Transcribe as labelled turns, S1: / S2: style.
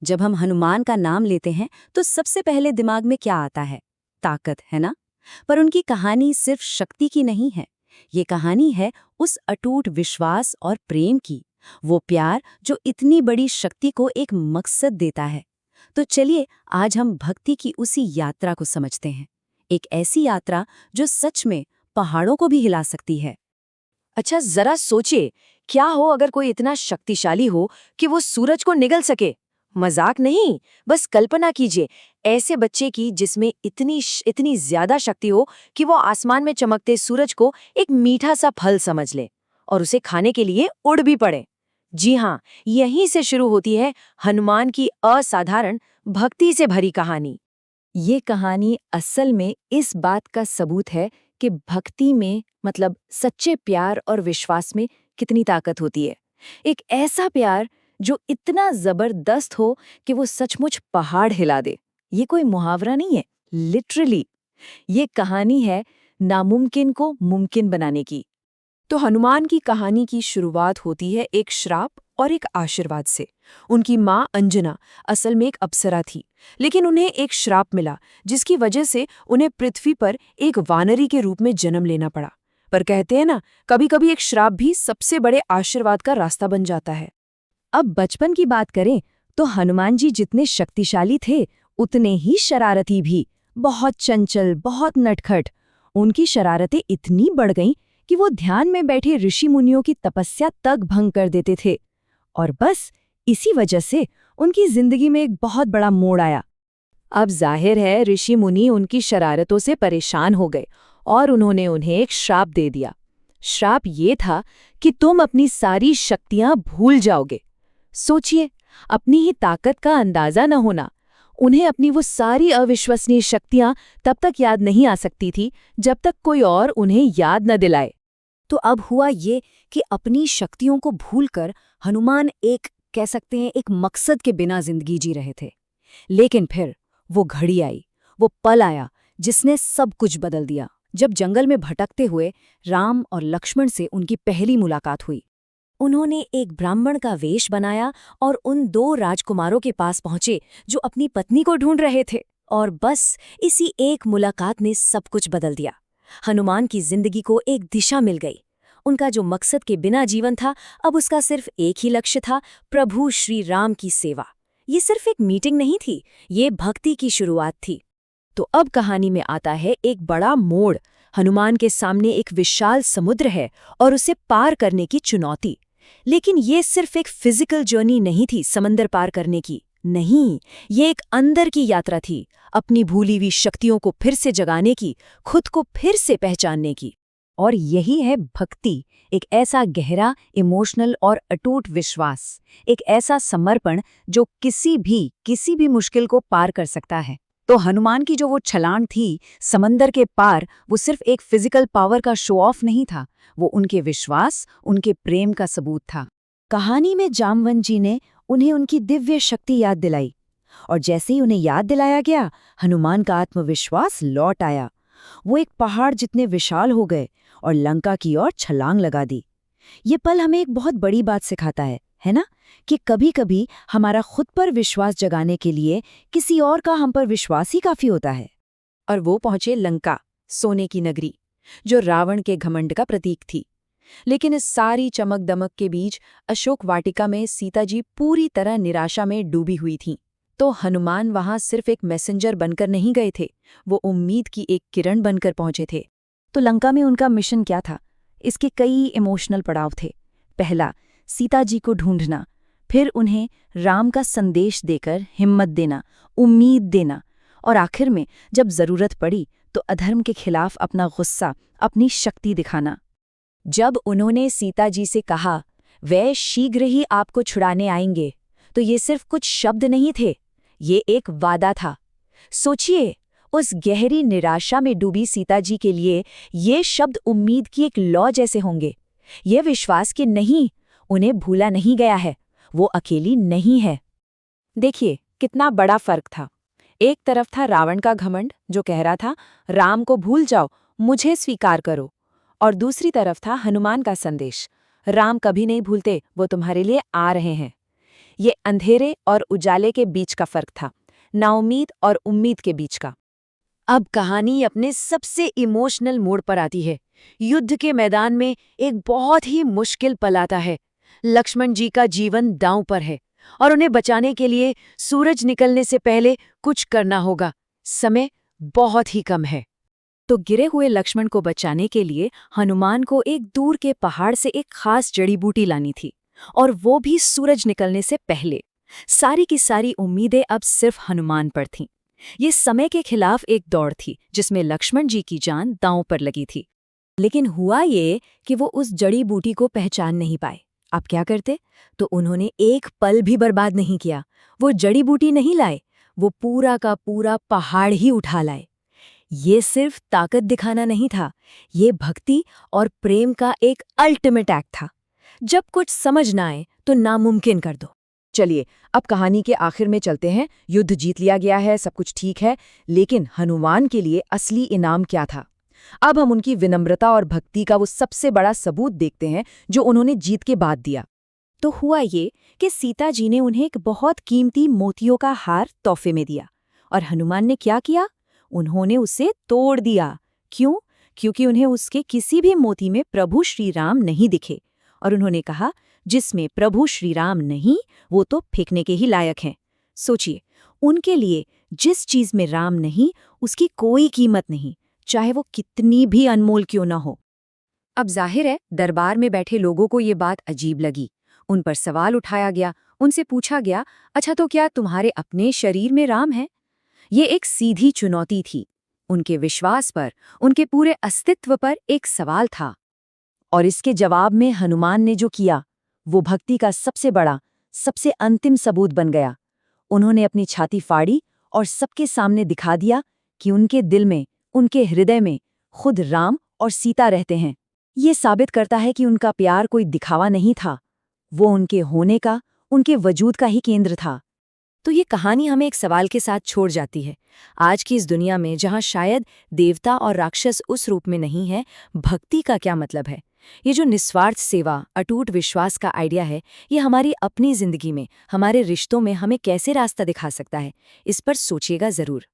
S1: जब हम हनुमान का नाम लेते हैं तो सबसे पहले दिमाग में क्या आता है? ताकत, है ना? पर उनकी कहानी सिर्फ शक्ति की नहीं है। ये कहानी है उस अटूट विश्वास और प्रेम की। वो प्यार जो इतनी बड़ी शक्ति को एक मकसद देता है। तो चलिए आज हम भक्ति की उसी यात्रा को समझते हैं। एक ऐसी यात्रा जो सच में पहाड़ों को भी हिला सकती है।
S2: अच्छा, जरा सोचिए, क्या हो अगर कोई इतना शक्तिशाली हो कि वो सूरज को निगल सके। मजाक नहीं, बस कल्पना कीजिए ऐसे बच्चे की जिसमें इतनी ज्यादा शक्ति हो कि वो आसमान में चमकते सूरज को एक मीठा सा फल समझ ले और उसे खाने के लिए उड़ भी पड़े। जी हाँ, यहीं से शुरू होती है हनुमान की असाधारण भक्ति से भरी कहानी।
S1: ये कहानी असल में इस बात का सबूत है कि भक्ति में मतलब सच्चे प्यार और विश्वास में कितनी ताकत होती है। एक ऐसा प्यार जो इतना जबरदस्त हो कि वो सचमुच पहाड़ हिला दे। ये कोई मुहावरा नहीं है, लिटरली। ये कहानी है नामुमकिन को मुमकिन बनाने की।
S2: तो हनुमान की कहानी की शुरुआत होती है एक श्राप और एक आशीर्वाद से। उनकी माँ अंजना असल में एक अप्सरा थी, लेकिन उन्हें एक श्राप मिला जिसकी वजह से उन्हें पृथ्वी पर एक वानरी के रूप में जन्म लेना पड़ा। पर कहते हैं ना, कभी-कभी एक श्राप भी सबसे बड़े आशीर्वाद का रास्ता बन जाता है।
S1: अब बचपन की बात करें तो हनुमान जी जितने शक्तिशाली थे उतने ही शरारती भी। बहुत चंचल, बहुत नटखट। उनकी शरारतें इतनी बढ़ गईं कि वो ध्यान में बैठे ऋषि मुनियों की तपस्या तक भंग कर देते थे। और बस इसी वजह से उनकी जिंदगी में एक बहुत बड़ा मोड़ आया। अब जाहिर है ऋषि मुनि उनकी शरारतों से परेशान हो गए और उन्होंने उन्हें एक श्राप दे दिया। श्राप ये था कि तुम अपनी सारी शक्तियां भूल जाओगे। सोचिए, अपनी ही ताकत का अंदाजा न होना। उन्हें अपनी वो सारी अविश्वसनीय शक्तियां तब तक याद नहीं आ सकती थी जब तक कोई और उन्हें याद न दिलाए। तो अब हुआ ये कि अपनी शक्तियों को भूलकर हनुमान कह सकते हैं एक मकसद के बिना जिंदगी जी रहे थे। लेकिन फिर वो घड़ी आई, वो पल आया जिसने सब कुछ बदल दिया। जब जंगल में भटकते हुए राम और लक्ष्मण से उनकी पहली मुलाकात हुई। उन्होंने एक ब्राह्मण का वेश बनाया और उन दो राजकुमारों के पास पहुंचे जो अपनी पत्नी को ढूंढ रहे थे। और बस इसी एक मुलाकात ने सब कुछ बदल दिया। हनुमान की जिंदगी को एक दिशा मिल गई। उनका जो मकसद के बिना जीवन था, अब उसका सिर्फ एक ही लक्ष्य था, प्रभु श्री राम की सेवा। ये सिर्फ एक मीटिंग नहीं थी, ये भक्ति की शुरुआत थी। तो अब कहानी में आता है एक बड़ा मोड़। हनुमान के सामने एक विशाल समुद्र है और उसे पार करने की चुनौती। लेकिन ये सिर्फ एक फिजिकल जर्नी नहीं थी समंदर पार करने की। नहीं, ये एक अंदर की यात्रा थी, अपनी भूली हुई शक्तियों को फिर से जगाने की, खुद को फिर से पहचानने की। और यही है भक्ति, एक ऐसा गहरा, इमोशनल और अटूट विश्वास, एक ऐसा समर्पण जो किसी भी मुश्किल को पार कर सकता है। तो हनुमान की जो वो छलांग थी समंदर के पार, वो सिर्फ एक फिजिकल पावर का शो ऑफ नहीं था, वो उनके विश्वास, उनके प्रेम का सबूत था। कहानी में जामवंत जी ने उन्हें उनकी दिव्य शक्ति याद दिलाई, और जैसे ही उन्हें याद दिलाया गया, हनुमान का आत्मविश्वास लौट आया। वो एक पहाड़ जितने विशाल हो गए और लंका की ओर छलांग लगा दी। ये पल हमें एक बहुत बड़ी बात सिखाता है ना? कि कभी-कभी हमारा खुद पर विश्वास जगाने के लिए किसी और का हम पर विश्वास ही काफी होता है।
S2: और वो पहुंचे लंका, सोने की नगरी, जो रावण के घमंड का प्रतीक थी। लेकिन इस सारी चमक दमक के बीच अशोक वाटिका में सीता जी पूरी तरह निराशा में डूबी हुई थीं। तो हनुमान वहां सिर्फ एक मैसेंजर बनकर नहीं गए थे, वो उम्मीद की एक किरण बनकर पहुंचे थे।
S1: तो लंका में उनका मिशन क्या था? इसके कई इमोशनल पड़ाव थे। पहला, सीता जी को ढूंढना, फिर उन्हें राम का संदेश देकर हिम्मत देना, उम्मीद देना, और आखिर में जब जरूरत पड़ी तो अधर्म के खिलाफ अपना गुस्सा, अपनी शक्ति दिखाना। जब उन्होंने सीता जी से कहा, "वह शीघ्र ही आपको छुड़ाने आएंगे", तो ये सिर्फ कुछ शब्द नहीं थे, ये एक वादा था। सोचिए, उस गहरी निराशा में डूबी सीता जी के लिए ये शब्द उम्मीद की एक लौ जैसे होंगे। ये विश्वास कि नहीं, उन्हें भूला नहीं गया है, वो अकेली नहीं है।
S2: देखिए कितना बड़ा फर्क था। एक तरफ था रावण का घमंड जो कह रहा था, राम को भूल जाओ, मुझे स्वीकार करो। और दूसरी तरफ था हनुमान का संदेश, राम कभी नहीं भूलते, वो तुम्हारे लिए आ रहे हैं। ये अंधेरे और उजाले के बीच का फर्क था, नाउम्मीद और उम्मीद के बीच का। अब कहानी अपने सबसे इमोशनल मोड़ पर आती है। युद्ध के मैदान में एक बहुत ही मुश्किल पल आता है। लक्ष्मण जी का जीवन दांव पर है और उन्हें बचाने के लिए सूरज निकलने से पहले कुछ करना होगा। समय बहुत ही कम है। तो गिरे हुए लक्ष्मण को बचाने के लिए हनुमान को एक दूर के पहाड़ से एक खास जड़ी बूटी लानी थी, और वो भी सूरज निकलने से पहले। सारी की सारी उम्मीदें अब सिर्फ हनुमान पर थीं। ये समय के खिलाफ एक दौड़ थी जिसमें लक्ष्मण जी की जान दांव पर लगी थी। लेकिन हुआ ये कि वो उस जड़ी बूटी को पहचान नहीं पाए। अब क्या करते? तो उन्होंने एक पल भी बर्बाद नहीं किया। वो जड़ी बूटी नहीं लाए, वो पूरा का पूरा पहाड़ ही उठा लाए। ये सिर्फ ताकत दिखाना नहीं था, ये भक्ति और प्रेम का एक अल्टीमेट एक्ट था। जब कुछ समझ ना आए तो नामुमकिन कर दो। चलिए अब कहानी के आखिर में चलते हैं। युद्ध जीत लिया गया है, सब कुछ ठीक है, लेकिन हनुमान के लिए असली इनाम क्या था? अब हम उनकी विनम्रता और भक्ति का वो सबसे बड़ा सबूत देखते हैं जो उन्होंने जीत के बाद दिया। तो हुआ ये कि सीता जी ने उन्हें एक बहुत कीमती मोतियों का हार तोहफे में दिया, और हनुमान ने क्या किया? उन्होंने उसे तोड़ दिया। क्यों? क्योंकि उन्हें उसके किसी भी मोती में प्रभु श्री राम नहीं दिखे, और उन्होंने कहा, जिसमें प्रभु श्री राम नहीं, वो तो फेंकने के ही लायक हैं। सोचिए, उनके लिए जिस चीज में राम नहीं, उसकी कोई कीमत नहीं, चाहे वो कितनी भी अनमोल क्यों न हो। अब जाहिर है दरबार में बैठे लोगों को ये बात अजीब लगी। उन पर सवाल उठाया गया, उनसे पूछा गया, अच्छा तो क्या तुम्हारे अपने शरीर में राम है? ये एक सीधी चुनौती थी। उनके विश्वास पर, उनके पूरे अस्तित्व पर एक सवाल था। और इसके जवाब में हनुमान ने जो किया, वो भक्ति का सबसे बड़ा, सबसे अंतिम सबूत बन गया। उन्होंने अपनी छाती फाड़ी और सबके सामने दिखा दिया कि उनके दिल में, उनके हृदय में खुद राम और सीता रहते हैं। ये साबित करता है कि उनका प्यार कोई दिखावा नहीं था, वो उनके होने का, उनके वजूद का ही केंद्र था। तो ये कहानी हमें एक सवाल के साथ छोड़ जाती है। आज की इस दुनिया में जहाँ शायद देवता और राक्षस उस रूप में नहीं है, भक्ति का क्या मतलब है? ये जो निस्वार्थ सेवा, अटूट विश्वास का आइडिया है, ये हमारी अपनी जिंदगी में, हमारे रिश्तों में हमें कैसे रास्ता दिखा सकता है? इस पर सोचिएगा जरूर।